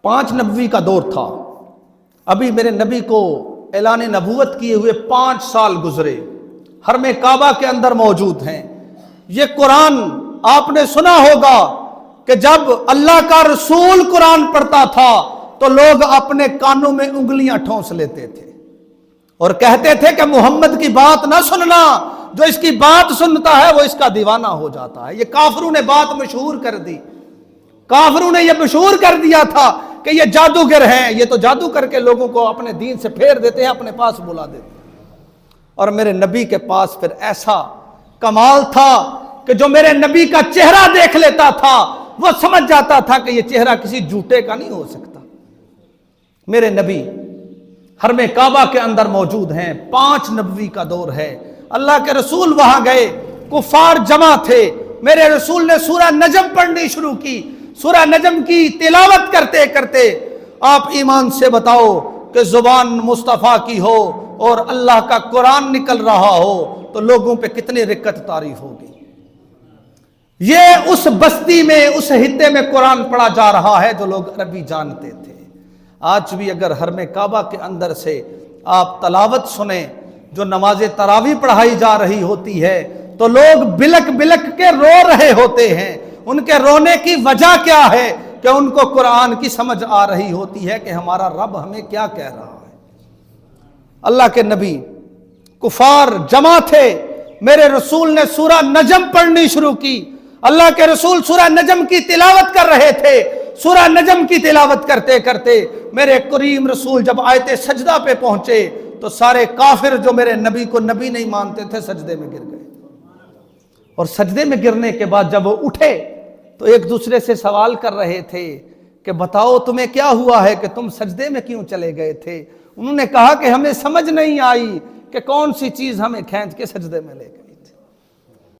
5 नबवी का दौर था। अभी मेरे नबी को ऐलान नबूवत किए हुए 5 साल गुजरे, हरम काबा के अंदर मौजूद हैं। ये कुरान आपने सुना होगा कि जब अल्लाह का रसूल कुरान पढ़ता था तो लोग अपने कानों में उंगलियां ठोंस लेते थे और कहते थे कि मोहम्मद की बात ना सुनना, जो इसकी बात सुनता है वो इसका दीवाना हो जाता है। ये काफिरों ने बात मशहूर कर दी, काफिरों ने ये मशहूर कर दिया था कि ये जादूगर हैं, ये तो जादू करके लोगों को अपने दीन से फेर देते हैं, अपने पास बुला देते हैं। और मेरे नबी के पास फिर ऐसा कमाल था कि जो मेरे नबी का चेहरा देख लेता था वो समझ जाता था कि ये चेहरा किसी झूठे का नहीं हो सकता। मेरे नबी हरम काबा के अंदर मौजूद हैं, 5 नबवी का दौर है। अल्लाह के रसूल वहां गए, कुफार जमा थे। मेरे रसूल ने सूरह नजम पढ़नी शुरू की। सूरह नजम की तिलावत करते करते आप ईमान से बताओ कि जुबान मुस्तफ़ा की हो और अल्लाह का कुरान निकल रहा हो तो लोगों पे कितनी रिक्कत तारीफ होगी। ये उस बस्ती में, उस हित्ते में कुरान पढ़ा जा रहा है जो लोग अरबी जानते थे। आज भी अगर हरम काबा के अंदर से आप तलावत सुने, जो नमाज तरावी पढ़ाई जा रही होती है, तो लोग बिलक बिलक के रो रहे होते हैं। उनके रोने की वजह क्या है कि उनको कुरान की समझ आ रही होती है कि हमारा रब हमें क्या कह रहा है। अल्लाह के नबी कुफार जमा थे, मेरे रसूल ने सूरह नजम पढ़नी शुरू की। अल्लाह के रसूल सूरह नजम की तिलावत कर रहे थे। सूरह नजम की तिलावत करते करते मेरे करीम रसूल जब आयते सजदा पे पहुंचे तो सारे काफिर जो मेरे नबी को नबी नहीं मानते थे सजदे में गिर गए। और सजदे में गिरने के बाद जब वो उठे तो एक दूसरे से सवाल कर रहे थे कि बताओ तुम्हें क्या हुआ है कि तुम सजदे में क्यों चले गए थे। उन्होंने कहा कि हमें समझ नहीं आई कि कौन सी चीज हमें खींच के सजदे में ले गए।